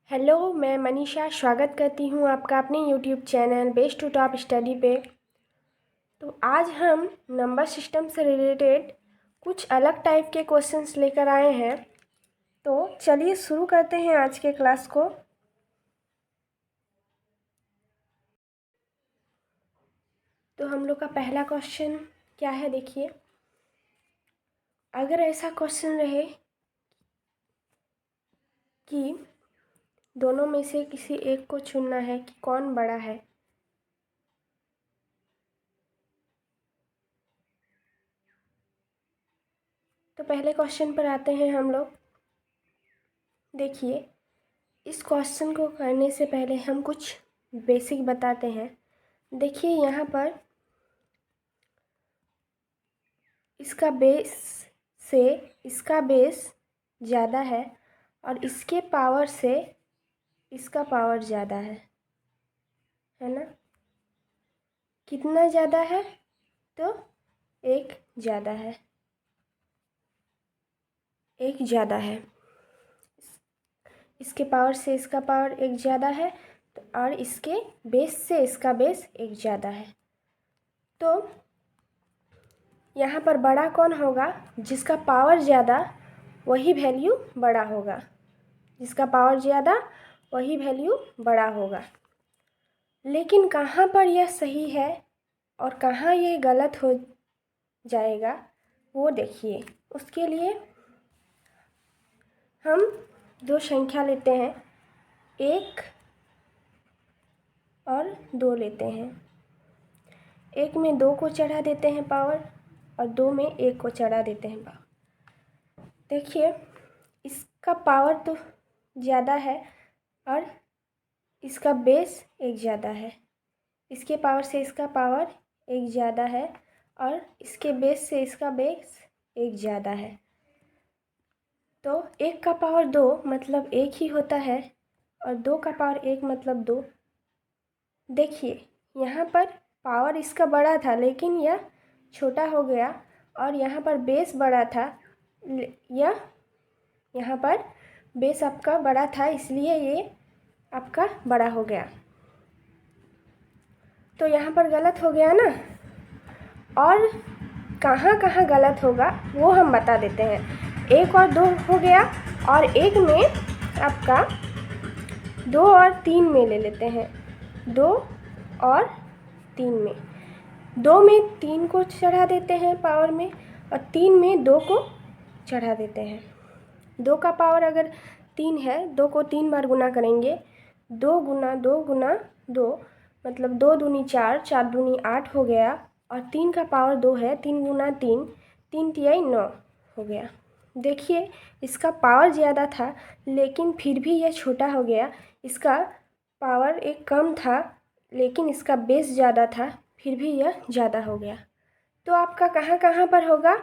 Hello, मैं मनीषा स्वागत करती हूँ आपका अपने YouTube channel best to top study पे। तो आज हम नंबर सिस्टम से रिलेटेड कुछ अलग टाइप के क्वेश्चंस लेकर आए हैं। तो चलिए शुरू करते हैं आज के क्लास को। तो हम लोग का पहला क्वेश्चन क्या है, देखिए। अगर ऐसा क्वेश्चन रहे कि दोनों में से किसी एक को चुनना है कि कौन बड़ा है, तो पहले क्वेश्चन पर आते हैं हम लोग। देखिए, इस क्वेश्चन को करने से पहले हम कुछ बेसिक बताते हैं। देखिए, यहाँ पर इसका बेस से इसका बेस ज़्यादा है और इसके पावर से इसका पावर ज़्यादा है ना। कितना ज़्यादा है? तो एक ज़्यादा है, एक ज़्यादा है। इसके पावर से इसका पावर एक ज़्यादा है और इसके बेस से इसका बेस एक ज़्यादा है। तो यहाँ पर बड़ा कौन होगा? जिसका पावर ज़्यादा वही वैल्यू बड़ा होगा। जिसका पावर ज़्यादा वही वैल्यू बड़ा होगा। लेकिन कहाँ पर यह सही है और कहाँ ये गलत हो जाएगा वो देखिए। उसके लिए हम दो संख्या लेते हैं, 1 और 2 लेते हैं। 1 में 2 को चढ़ा देते हैं पावर और 2 में 1 को चढ़ा देते हैं पावर। देखिए, इसका पावर तो ज़्यादा है और इसका बेस एक ज़्यादा है। इसके पावर से इसका पावर एक ज़्यादा है और इसके बेस से इसका बेस एक ज़्यादा है। तो 1 का पावर 2 मतलब 1 ही होता है और 2 का पावर 1 मतलब 2। देखिए, यहाँ पर पावर इसका बड़ा था लेकिन यह छोटा हो गया और यहाँ पर बेस बड़ा था, यह यहाँ पर बेस आपका बड़ा था इसलिए ये आपका बड़ा हो गया। तो यहाँ पर गलत हो गया ना। और कहाँ कहाँ गलत होगा वो हम बता देते हैं। 1 और 2 हो गया और 1 में आपका 2 और 3 में ले लेते हैं। 2 और 3 में 2 में 3 को चढ़ा देते हैं पावर में और 3 में 2 को चढ़ा देते हैं। 2 का पावर अगर 3 है, 2 को 3 बार गुना करेंगे। 2 गुना 2 गुना 2 मतलब 2 दूनी 4, 4 दूनी 8 हो गया और 3 का पावर 2 है। 3 गुना 3, 3 तिहाई 9 हो गया। देखिए, इसका पावर ज़्यादा था लेकिन फिर भी यह छोटा हो गया। इसका पावर एक कम था लेकिन इसका बेस ज़्यादा था, फिर भी यह ज़्यादा हो गया। तो आपका कहाँ कहाँ पर होगा?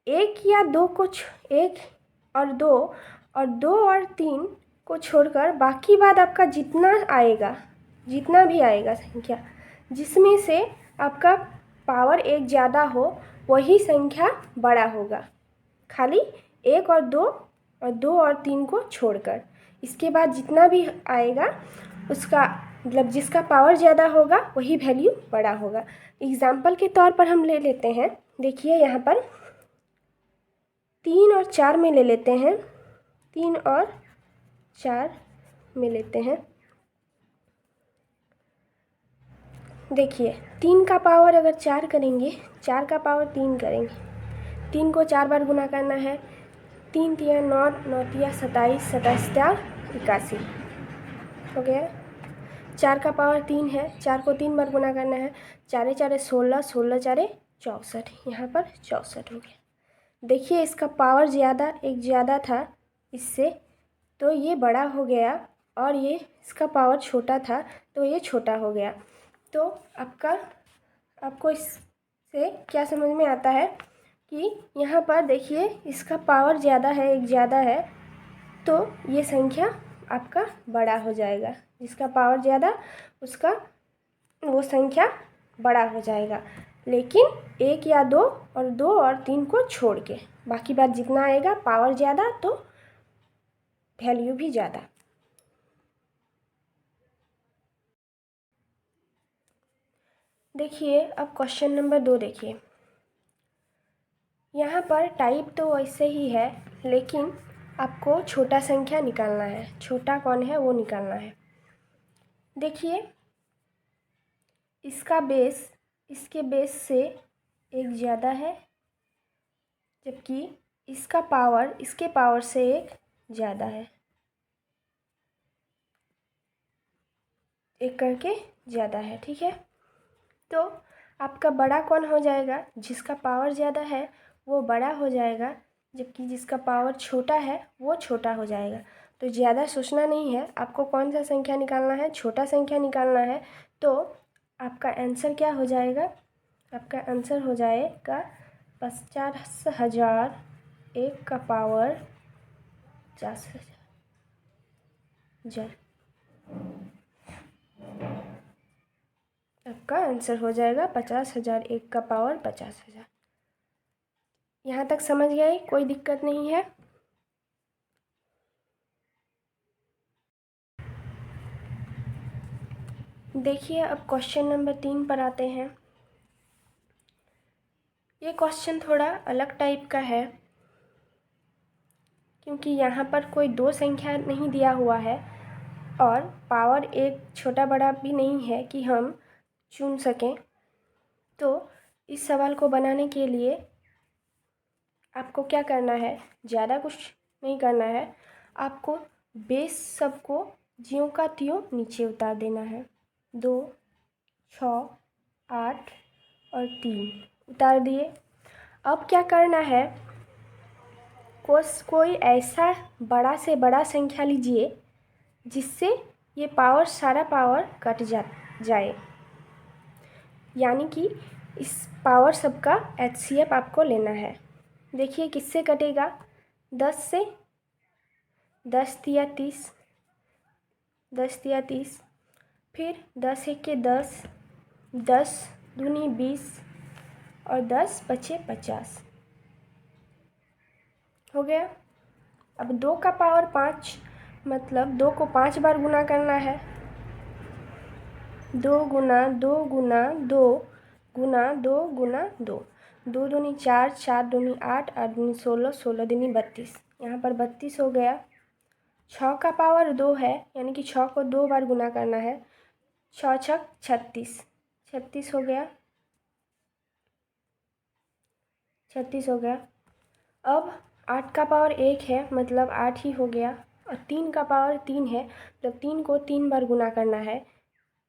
1 या 2 को 1 और 2 और 2 और 3 को छोड़कर बाकी बाद आपका जितना आएगा, जितना भी आएगा संख्या जिसमें से आपका पावर एक ज़्यादा हो वही संख्या बड़ा होगा, खाली 1 और 2 और 2 और 3 को छोड़कर। इसके बाद जितना भी आएगा उसका मतलब जिसका पावर ज़्यादा होगा वही वैल्यू बड़ा होगा। एग्ज़ाम्पल के तौर पर हम ले लेते हैं। देखिए, यहाँ पर 3 और 4 में ले लेते हैं। 3 और 4 में लेते हैं। देखिए, 3 का पावर अगर 4 करेंगे, 4 का पावर 3 करेंगे, 3 को 4 बार गुना करना है। 3 तिया 9, 9 तिया 27, 27 तिया 81 हो गया। 4 का पावर 3 है, 4 को 3 बार गुना करना है। 4 4 16, 16 4 64, यहाँ पर 64 हो गया। देखिए, इसका पावर ज़्यादा एक ज़्यादा था इससे, तो ये बड़ा हो गया और ये इसका पावर छोटा था तो ये छोटा हो गया। तो आपको इससे क्या समझ में आता है कि यहाँ पर देखिए, इसका पावर ज़्यादा है, एक ज़्यादा है, तो ये संख्या आपका बड़ा हो जाएगा। जिसका पावर ज़्यादा उसका वो संख्या बड़ा हो जाएगा, लेकिन 1 या 2 और 2 और 3 को छोड़ के बाकी बात जितना आएगा पावर ज़्यादा तो वैल्यू भी ज़्यादा। देखिए अब क्वेश्चन नंबर 2 देखिए। यहाँ पर टाइप तो वैसे ही है, लेकिन आपको छोटा संख्या निकालना है। छोटा कौन है वो निकालना है। देखिए इसका बेस इसके बेस से एक ज़्यादा है, जबकि इसका पावर इसके पावर से एक ज़्यादा है, एक करके ज़्यादा है। ठीक है, तो आपका बड़ा कौन हो जाएगा? जिसका पावर ज़्यादा है वो बड़ा हो जाएगा, जबकि जिसका पावर छोटा है वो छोटा हो जाएगा। तो ज़्यादा सोचना नहीं है, आपको कौन सा संख्या निकालना है? छोटा संख्या निकालना है। तो आपका आंसर क्या हो जाएगा? आपका आंसर हो जाएगा 50,000 1 का पावर 50,000। आपका आंसर हो जाएगा 50,000 1 का पावर 50,000। यहाँ तक समझ गए? कोई दिक्कत नहीं है। देखिए अब क्वेश्चन नंबर 3 पर आते हैं। ये क्वेश्चन थोड़ा अलग टाइप का है, क्योंकि यहाँ पर कोई दो संख्या नहीं दिया हुआ है और पावर एक छोटा बड़ा भी नहीं है कि हम चुन सकें। तो इस सवाल को बनाने के लिए आपको क्या करना है? ज़्यादा कुछ नहीं करना है। आपको बेस सबको ज्यों का त्यों नीचे उतार देना है। 2, 6, 8 और 3 उतार दिए। अब क्या करना है? कोई ऐसा बड़ा से बड़ा संख्या लीजिए जिससे ये पावर सारा पावर कट जाए, यानी कि इस पावर सबका HCF आपको लेना है। देखिए किससे कटेगा? 10 से। 10 तिया 30, 10 तिया 30, फिर 10 एक के 10, 10 दूनी 20 और 10 बचे 50 हो गया। अब 2 का पावर 5, मतलब 2 को 5 बार गुना करना है। 2 गुना 2 गुना 2 गुना 2 गुना 2, 2 दूनी 4, 4 दूनी 8, 8 दूनी 16, 16 दूनी 32। यहाँ पर 32 हो गया। 6 का पावर 2 है, यानी कि 6 को 2 बार गुना करना है। 6 छक 36, 36 हो गया। 36 हो गया। अब 8 का पावर 1 है, मतलब 8 ही हो गया। और 3 का पावर 3 है, मतलब 3 को 3 बार गुना करना है।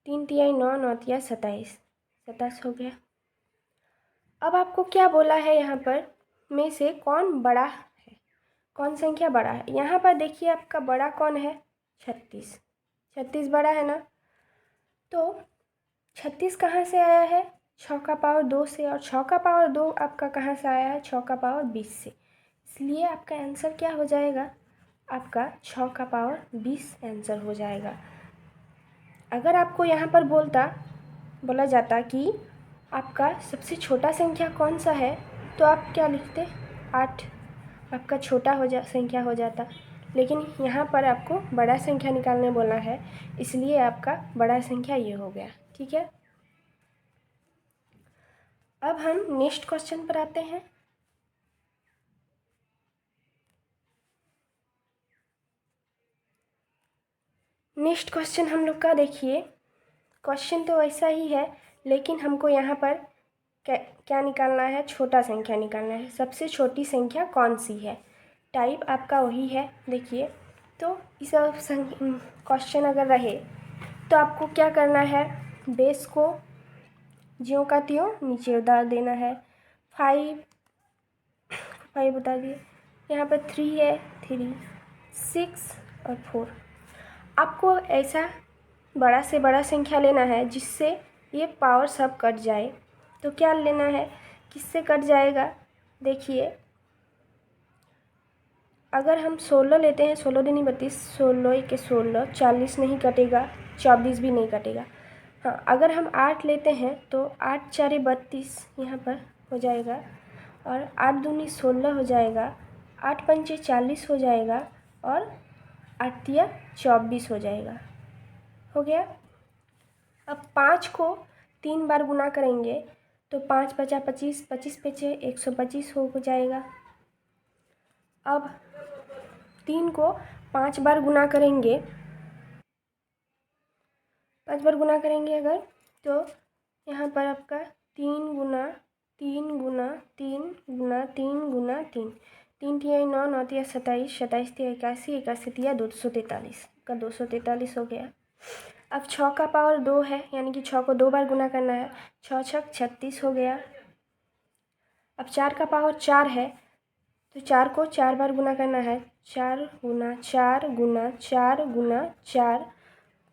3 तिया 9, 9 तिया 27, 27 हो गया। अब आपको क्या बोला है? यहाँ पर में से कौन बड़ा है, कौन संख्या बड़ा है? यहाँ पर देखिए आपका बड़ा कौन है? 36। 36 बड़ा है ना? तो 36 कहाँ से आया है? 6 का पावर 2 से। और 6 का पावर 2 आपका कहाँ से आया है? 6 का पावर 20 से। इसलिए आपका आंसर क्या हो जाएगा? आपका 6 का पावर 20 आंसर हो जाएगा। अगर आपको यहाँ पर बोला जाता कि आपका सबसे छोटा संख्या कौन सा है, तो आप क्या लिखते? 8 आपका छोटा संख्या हो जाता। लेकिन यहाँ पर आपको बड़ा संख्या निकालने बोला है, इसलिए आपका बड़ा संख्या ये हो गया। ठीक है, अब हम नेक्स्ट क्वेश्चन पर आते हैं। नेक्स्ट क्वेश्चन हम लोग का देखिए, क्वेश्चन तो ऐसा ही है, लेकिन हमको यहाँ पर क्या निकालना है? छोटा संख्या निकालना है। सबसे छोटी संख्या कौन सी है? टाइप आपका वही है। देखिए तो इस क्वेश्चन अगर रहे तो आपको क्या करना है? बेस को ज्यों का त्यों नीचे उतार देना है। 5 उतार दिए। यहाँ पर 3 है, 3, 6 और 4। आपको ऐसा बड़ा से बड़ा संख्या लेना है जिससे ये पावर सब कट जाए। तो क्या लेना है? किससे कट जाएगा? देखिए अगर हम 16 लेते हैं, 16 दूनी 32, 16 एक 16, 40 नहीं कटेगा, 24 भी नहीं कटेगा। हाँ, अगर हम 8 लेते हैं तो 8 4 32 यहाँ पर हो जाएगा, और 8 दूनी 16 हो जाएगा, 8 पंचे 40 हो जाएगा, और 8 तिया 24 हो जाएगा। हो गया। अब 5 को 3 बार गुना करेंगे तो 5 बचा 25, 25 पचे 125 हो जाएगा। अब 3 को 5 बार गुना करेंगे, 5 बार गुना करेंगे अगर, तो यहाँ पर आपका 3 गुना 3 गुना 3 गुना 3 गुना 3, 3 तिया 9, 9 तिया 27, 27 तिया 81, 81 तिया 243 का 243 हो गया। अब 6 का पावर 2 है, यानी कि 6 को 2 बार गुना करना है, 6 छक 36 हो गया। अब 4 का पावर 4 है, तो 4 को 4 बार गुना करना है, 4 गुना 4 गुना 4 गुना 4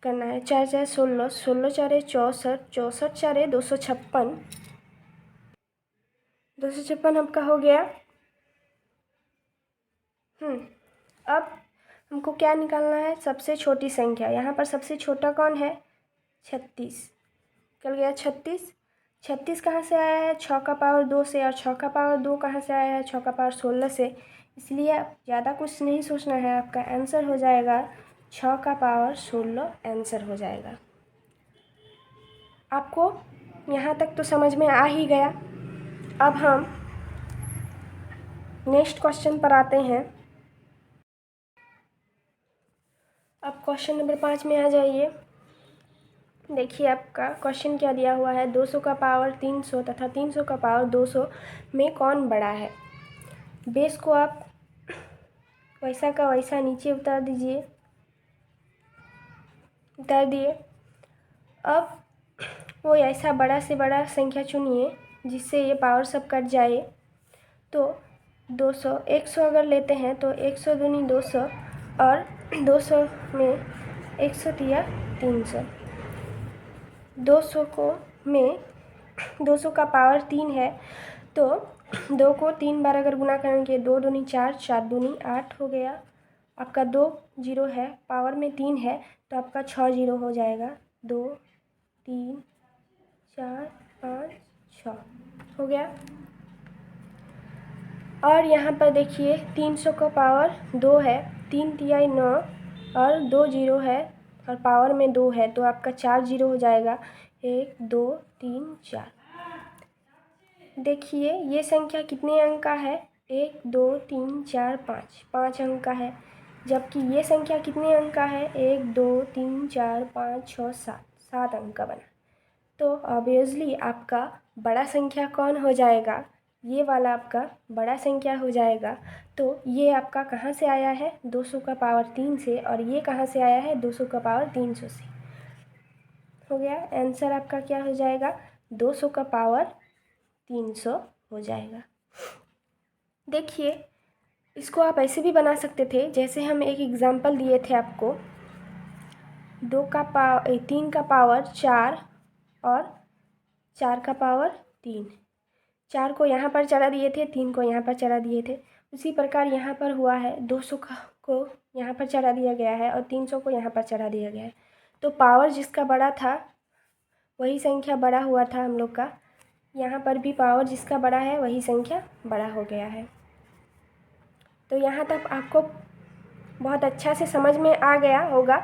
करना है, 4 4 16, 16 4 64, 64 4 256, 256 आपका हो गया। अब हमको क्या निकालना है, सबसे छोटी संख्या। यहाँ पर सबसे छोटा कौन है, 36, निकल गया 36। 36 कहाँ से आया है, 6 का पावर 2 से, और 6 का पावर 2 कहाँ से आया है, 6 का पावर 16 से। इसलिए ज़्यादा कुछ नहीं सोचना है, आपका आंसर हो जाएगा 6 का पावर 16 आंसर हो जाएगा। आपको यहाँ तक तो समझ में आ ही गया। अब हम नेक्स्ट क्वेश्चन पर आते हैं। अब क्वेश्चन नंबर 5 में आ जाइए। देखिए आपका क्वेश्चन क्या दिया हुआ है, 200 का पावर 300 तथा 300 का पावर 200 में कौन बड़ा है। बेस को आप वैसा का वैसा नीचे उतार दीजिए, उतार दिए। अब वो ऐसा बड़ा से बड़ा संख्या चुनिए जिससे ये पावर सब कट जाए। तो 200 100 अगर लेते हैं तो 100 दूनी 200, और 200 में 100 तिया 300, 200 को में 200 का पावर 3 है, तो 2 को 3 बार अगर गुना करेंगे, 2 दूनी 4, 4 दूनी 8 हो गया। आपका 2 जीरो है, पावर में 3 है, तो आपका 6 जीरो हो जाएगा। 2 3 4 5 6 हो गया। और यहाँ पर देखिए 300 का पावर 2 है, 3 तिया 9 और 2 जीरो है, और पावर में 2 है, तो आपका 4 जीरो हो जाएगा। 1 2 3 4। देखिए ये संख्या कितने अंक का है, 1 2 3 4 5, 5 अंक का है। जबकि ये संख्या कितने अंक का है, 1 2 3 4 5 6 7, 7 अंक का बना। तो ऑब्वियसली आपका बड़ा संख्या कौन हो जाएगा, ये वाला आपका बड़ा संख्या हो जाएगा। तो ये आपका कहाँ से आया है, 200 का पावर 3 से, और ये कहाँ से आया है, 200 का पावर 300 से। हो गया आंसर आपका क्या हो जाएगा, 200 का पावर 300 हो जाएगा। देखिए इसको आप ऐसे भी बना सकते थे, जैसे हम एक एग्जांपल दिए थे आपको, 3 का पावर 4 और 4 का पावर 3। 4 को यहाँ पर चढ़ा दिए थे, 3 को यहाँ पर चढ़ा दिए थे। उसी प्रकार यहाँ पर हुआ है, 200 को यहाँ पर चढ़ा दिया गया है और 300 को यहाँ पर चढ़ा दिया गया है। तो पावर जिसका बड़ा था वही संख्या बड़ा हुआ था हम लोग का। यहाँ पर भी पावर जिसका बड़ा है वही संख्या बड़ा हो गया है। तो यहाँ तक आपको बहुत अच्छा से समझ में आ गया होगा।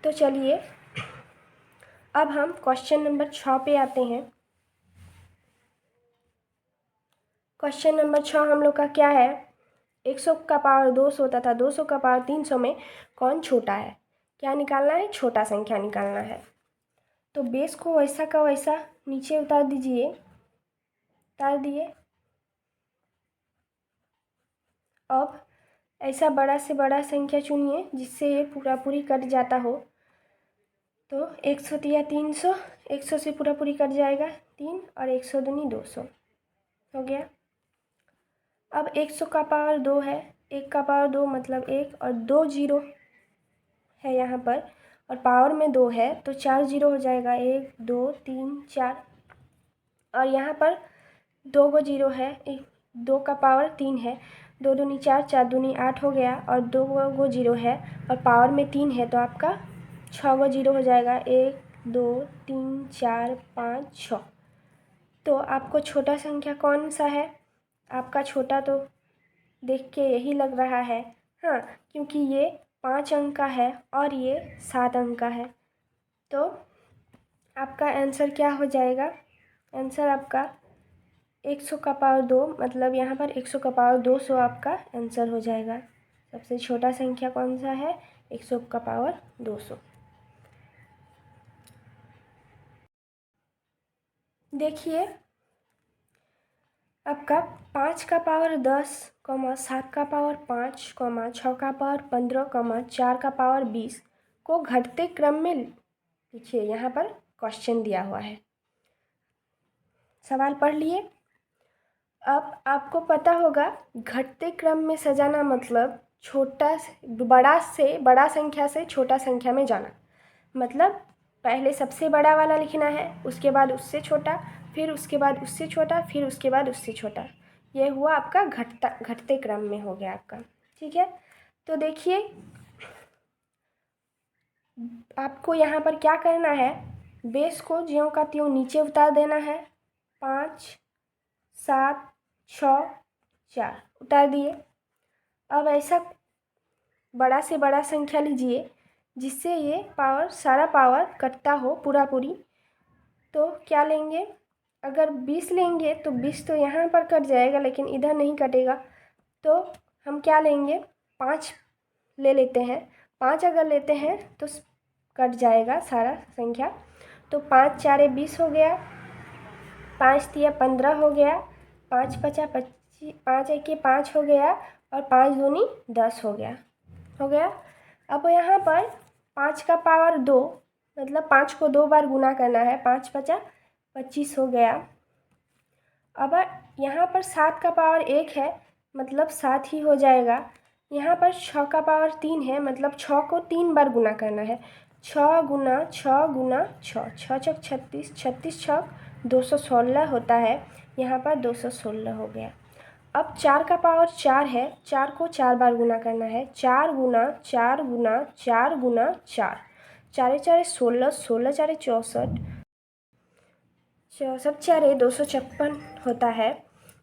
तो चलिए अब हम क्वेश्चन नंबर 6 पे आते हैं। क्वेश्चन नंबर 6 हम लोग का क्या है, 100 का पावर 200 तथा 200 का पावर 300 में कौन छोटा है। क्या निकालना है, छोटा संख्या निकालना है। तो बेस को वैसा का वैसा नीचे उतार दीजिए, उतार दिए। अब ऐसा बड़ा से बड़ा संख्या चुनिए जिससे ये पूरा पूरी कट जाता हो। तो 100 तिया 300, 100 से पूरा पूरी कट जाएगा 3, और 100 दूनी 200 हो गया। अब 100 का पावर 2 है, 1 का पावर 2 मतलब 1, और 2 जीरो है यहाँ पर, और पावर में 2 है, तो 4 जीरो हो जाएगा। 1 2 3 4, और यहाँ पर 2 गो जीरो है, 2 का पावर 3 है, 2 दूनी 4, 4 दूनी 8 हो गया, और 2 गो जीरो है और पावर में 3 है, तो आपका 6 गो जीरो हो जाएगा। 1 2 3 4 5 6। तो आपको छोटा संख्या कौन सा है, आपका छोटा तो देख के यही लग रहा है, हाँ, क्योंकि ये 5 अंक का है और ये 7 अंक का है। तो आपका आंसर क्या हो जाएगा? आंसर आपका 100 का पावर 2, मतलब यहाँ पर 100 का पावर 200 आपका आंसर हो जाएगा। सबसे छोटा संख्या कौन सा है? 100 का पावर 200। देखिए आपका 5 का पावर 10, 7 का पावर 5, 6 का पावर 15, 4 का पावर 20 को घटते क्रम में लिखिए। यहाँ पर क्वेश्चन दिया हुआ है, सवाल पढ़ लिए। अब आपको पता होगा घटते क्रम में सजाना मतलब बड़ा संख्या से छोटा संख्या में जाना। मतलब पहले सबसे बड़ा वाला लिखना है, उसके बाद उससे छोटा, फिर उसके बाद उससे छोटा, फिर उसके बाद उससे छोटा। ये हुआ आपका घटते क्रम में हो गया आपका। ठीक है, तो देखिए आपको यहाँ पर क्या करना है, बेस को ज्यों का त्यों नीचे उतार देना है। 5, 7, 6, 4 उतार दिए। अब ऐसा बड़ा से बड़ा संख्या लीजिए जिससे ये सारा पावर कटता हो पूरा पूरी। तो क्या लेंगे? अगर 20 लेंगे तो 20 तो यहाँ पर कट जाएगा, लेकिन इधर नहीं कटेगा। तो हम क्या लेंगे? 5 ले लेते हैं। 5 अगर लेते हैं तो कट जाएगा सारा संख्या। तो 5 4 20 हो गया, 5 3 15 हो गया, 5 5 25, 5 1 5 हो गया, और 5 दूनी 10 हो गया। अब यहाँ पर 5 का पावर 2, मतलब 5 को 2 बार गुना करना है। 5 5 25 हो गया। अब यहाँ पर 7 का पावर 1 है, मतलब 7 ही हो जाएगा। यहाँ पर 6 का पावर 3 है, मतलब 6 को 3 बार गुना करना है। 6 गुना 6 गुना 6, 6 छक 36, 36 छक 216 होता है। यहाँ पर 216 हो गया। अब 4 का पावर 4 है, 4 को 4 बार गुना करना है। 4 गुना 4 गुना 4 गुना 4, 4 4 16, 16 4 64, 64 4 256 होता है।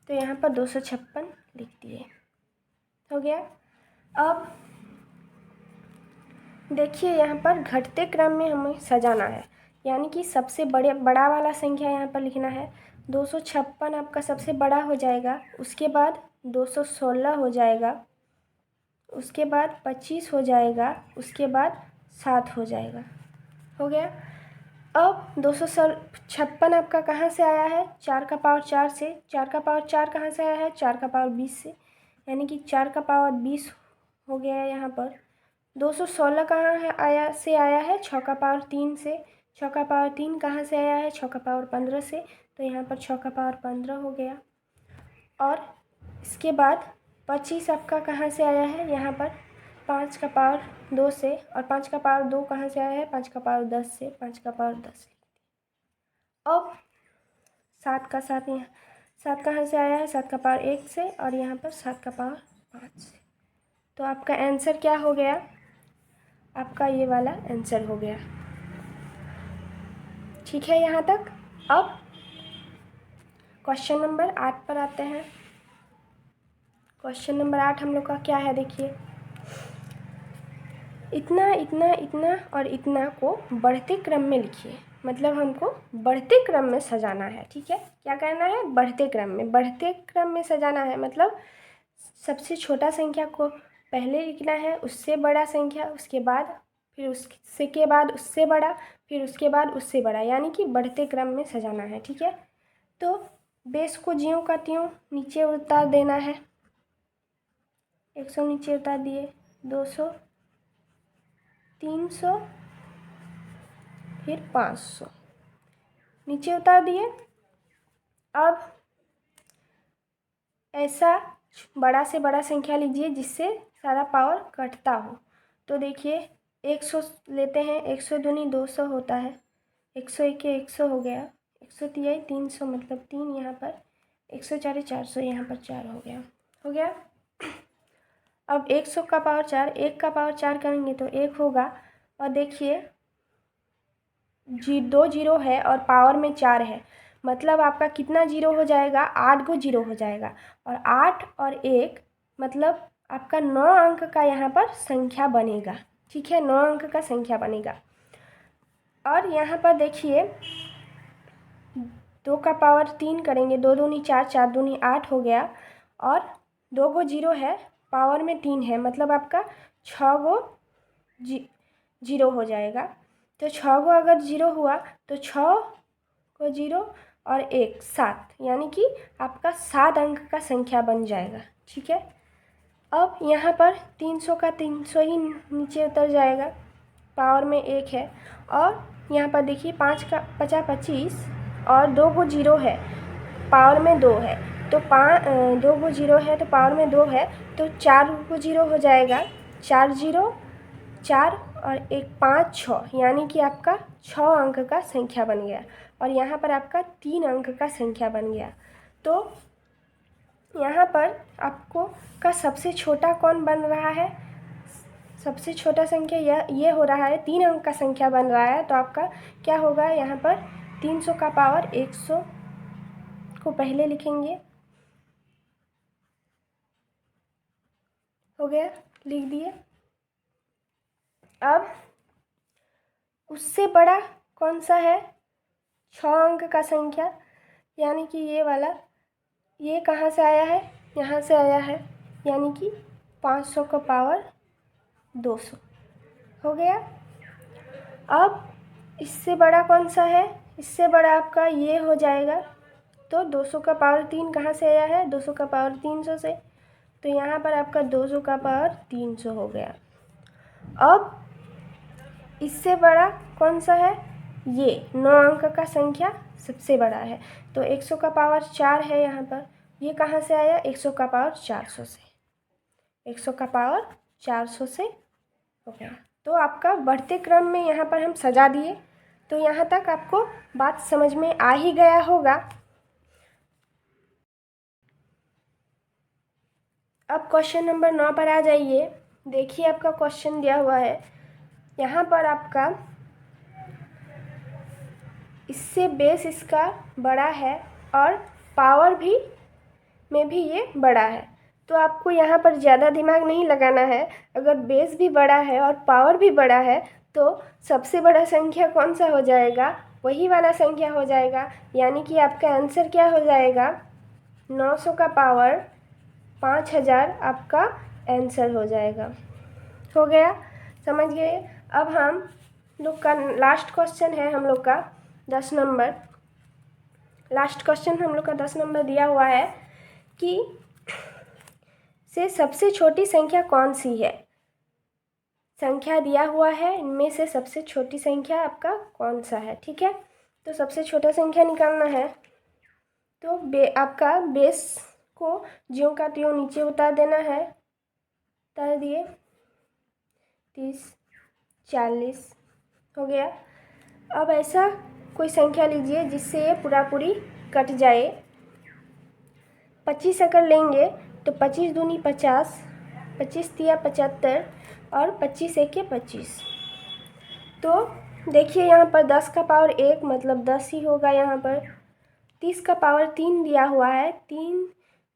तो यहाँ पर 256 लिख दिए। हो गया। अब देखिए यहाँ पर घटते क्रम में हमें सजाना है, यानी कि सबसे बड़ा वाला संख्या यहाँ पर लिखना है। 256 आपका सबसे बड़ा हो जाएगा, उसके बाद 216 हो जाएगा, उसके बाद 25 हो जाएगा, उसके बाद 7 हो जाएगा। हो गया। अब 256 आपका कहाँ से आया है? 4 का पावर 4 से। 4 का पावर 4 कहाँ से आया है? 4 का पावर 20 से, यानी कि 4 का पावर 20 हो गया है यहाँ पर। 216 कहाँ है आया है? 6 का पावर 3 से। 6 का पावर 3 कहाँ से आया है? 6 का पावर 15 से। तो यहाँ पर 6 का पावर 15 हो गया। और इसके बाद 25 आपका कहाँ से आया है? यहाँ पर 5 का पावर 2 से। और 5 का पावर 2 कहाँ से आया है? 5 का पावर 10 से। 5 का पावर 10। अब 7 का 7 यहाँ, 7 कहाँ से आया है? 7 का पावर 1 से, और यहाँ पर 7 का पावर 5 से। तो आपका आंसर क्या हो गया? आपका ये वाला आंसर हो गया। ठीक है यहाँ तक। अब क्वेश्चन नंबर 8 पर आते हैं। क्वेश्चन नंबर 8 हम लोग का क्या है? देखिए, इतना इतना इतना और इतना को बढ़ते क्रम में लिखिए। मतलब हमको बढ़ते क्रम में सजाना है। ठीक है, क्या करना है? बढ़ते क्रम में सजाना है। मतलब सबसे छोटा संख्या को पहले लिखना है, उससे बड़ा संख्या उसके बाद, फिर उससे के बाद उससे बड़ा, फिर उसके बाद उससे बड़ा, यानी कि बढ़ते क्रम में सजाना है। ठीक है, तो बेस को ज्यों का त्यों नीचे उतार देना है। 100 नीचे उतार दिए, 200, 300, फिर 500 नीचे उतार दिए। अब ऐसा बड़ा से बड़ा संख्या लीजिए जिससे सारा पावर कटता हो। तो देखिए 100 लेते हैं, 100 दूनी 200 होता है, 100 1 100 हो गया, 100 तिहाई 300 मतलब 3 यहाँ पर, 100 4 400 यहाँ पर 4 हो गया। अब 100 का पावर 4, 1 का पावर 4 करेंगे तो 1 होगा। और देखिए 2 जीरो है और पावर में 4 है, मतलब आपका कितना जीरो हो जाएगा? 8 को जीरो हो जाएगा। और 8 और 1 मतलब आपका 9 अंक का यहाँ पर संख्या बनेगा। ठीक है, 9 अंक का संख्या बनेगा। और यहाँ पर देखिए 2 का पावर 3 करेंगे, 2 दूनी 4, 4 दूनी 8 हो गया, और 2 गो जीरो है, पावर में 3 है, मतलब आपका 6 गो जीरो हो जाएगा। तो 6 गो अगर जीरो हुआ तो 6 को जीरो और 1 7, यानी कि आपका 7 अंक का संख्या बन जाएगा। ठीक है, अब यहाँ पर 300 का 300 ही नीचे उतर जाएगा, पावर में 1 है, और यहाँ पर देखिए 5 का 50 25 और 2 गो जीरो है, पावर में 2 है, तो 2 गो जीरो है तो पावर में 2 है, तो 4 गो जीरो हो जाएगा, 4 जीरो 4 और 1 5 6, यानी कि आपका 6 अंक का संख्या बन गया, और यहाँ पर आपका 3 अंक का संख्या बन गया। तो यहाँ पर आपको का सबसे छोटा कौन बन रहा है, सबसे छोटा संख्या ये हो रहा है, 3 अंक का संख्या बन रहा है, तो आपका क्या होगा, यहाँ पर 300 का पावर 100 को पहले लिखेंगे, हो गया, लिख दिए। अब उससे बड़ा कौन सा है, 6 अंक का संख्या, यानी कि ये वाला, ये कहाँ से आया है, यहाँ से आया है, यानी कि 500 का पावर 200 हो गया। अब इससे बड़ा कौन सा है, इससे बड़ा आपका ये हो जाएगा, तो 200 का पावर 3 कहाँ से आया है, 200 का पावर 300 से, तो यहाँ पर आपका 200 का पावर 300 हो गया। अब इससे बड़ा कौन सा है, ये 9 अंक का संख्या सबसे बड़ा है, तो 100 का पावर 4 है यहाँ पर, ये कहाँ से आया, 100 का पावर 400 से, 100 का पावर 400 से हो गया। तो आपका बढ़ते क्रम में यहाँ पर हम सजा दिए, तो यहाँ तक आपको बात समझ में आ ही गया होगा। अब क्वेश्चन नंबर 9 पर आ जाइए। देखिए आपका क्वेश्चन दिया हुआ है, यहाँ पर आपका इससे बेस इसका बड़ा है और पावर भी में भी ये बड़ा है, तो आपको यहाँ पर ज़्यादा दिमाग नहीं लगाना है। अगर बेस भी बड़ा है और पावर भी बड़ा है तो सबसे बड़ा संख्या कौन सा हो जाएगा, वही वाला संख्या हो जाएगा, यानी कि आपका आंसर क्या हो जाएगा, 900 का पावर 5000 आपका आंसर हो जाएगा। हो गया, समझ गए। अब हम लोग का लास्ट क्वेश्चन है, हम लोग का 10 नंबर, लास्ट क्वेश्चन हम लोग का 10 नंबर दिया हुआ है कि से सबसे छोटी संख्या कौन सी है। संख्या दिया हुआ है, इनमें से सबसे छोटी संख्या आपका कौन सा है। ठीक है, तो सबसे छोटा संख्या निकालना है, तो आपका बेस को ज्यों का त्यों नीचे उतार देना है, उतार दिए, 30 40 हो गया। अब ऐसा कोई संख्या लीजिए जिससे ये पूरा पूरी कट जाए। 25 अगर लेंगे तो 25 दूनी 50, 25 तिया 75 और 25 एके 25। तो देखिए यहाँ पर 10 का पावर 1 मतलब 10 ही होगा। यहाँ पर 30 का पावर 3 दिया हुआ है, 3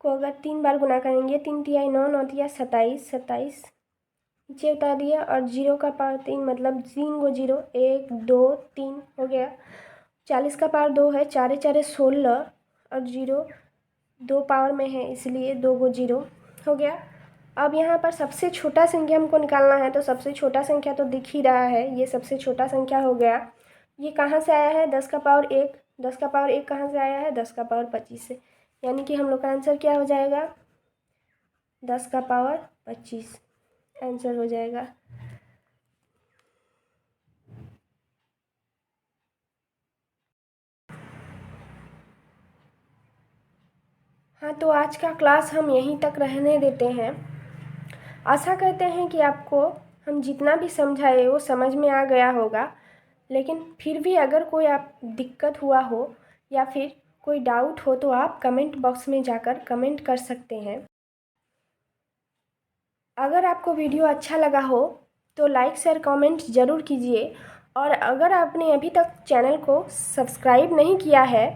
को अगर 3 बार गुना करेंगे, 3 तिया 9, 9 तिया 27, 27 नीचे उतार दिया, और 0 का पावर 3 मतलब 3 गो जीरो, 1 2 3 हो गया। 40 का पावर 2 है, 4 4 16 और 0 2 पावर में है इसलिए 2 गो जीरो हो गया। अब यहाँ पर सबसे छोटा संख्या हमको निकालना है, तो सबसे छोटा संख्या तो दिख ही रहा है, ये सबसे छोटा संख्या हो गया। ये कहाँ से आया है, 10 का पावर 1, 10 का पावर 1 कहाँ से आया है, 10 का पावर 25 से, यानी कि हम लोग का आंसर क्या हो जाएगा, 10 का पावर 25 आंसर हो जाएगा। हाँ, तो आज का क्लास हम यहीं तक रहने देते हैं। आशा करते हैं कि आपको हम जितना भी समझाए वो समझ में आ गया होगा, लेकिन फिर भी अगर कोई आप दिक्कत हुआ हो या फिर कोई डाउट हो तो आप कमेंट बॉक्स में जाकर कमेंट कर सकते हैं। अगर आपको वीडियो अच्छा लगा हो तो लाइक शेयर कमेंट ज़रूर कीजिए, और अगर आपने अभी तक चैनल को सब्सक्राइब नहीं किया है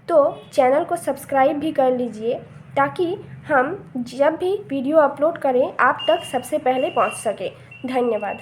तो चैनल को सब्सक्राइब भी कर लीजिए, ताकि हम जब भी वीडियो अपलोड करें आप तक सबसे पहले पहुंच सके। धन्यवाद।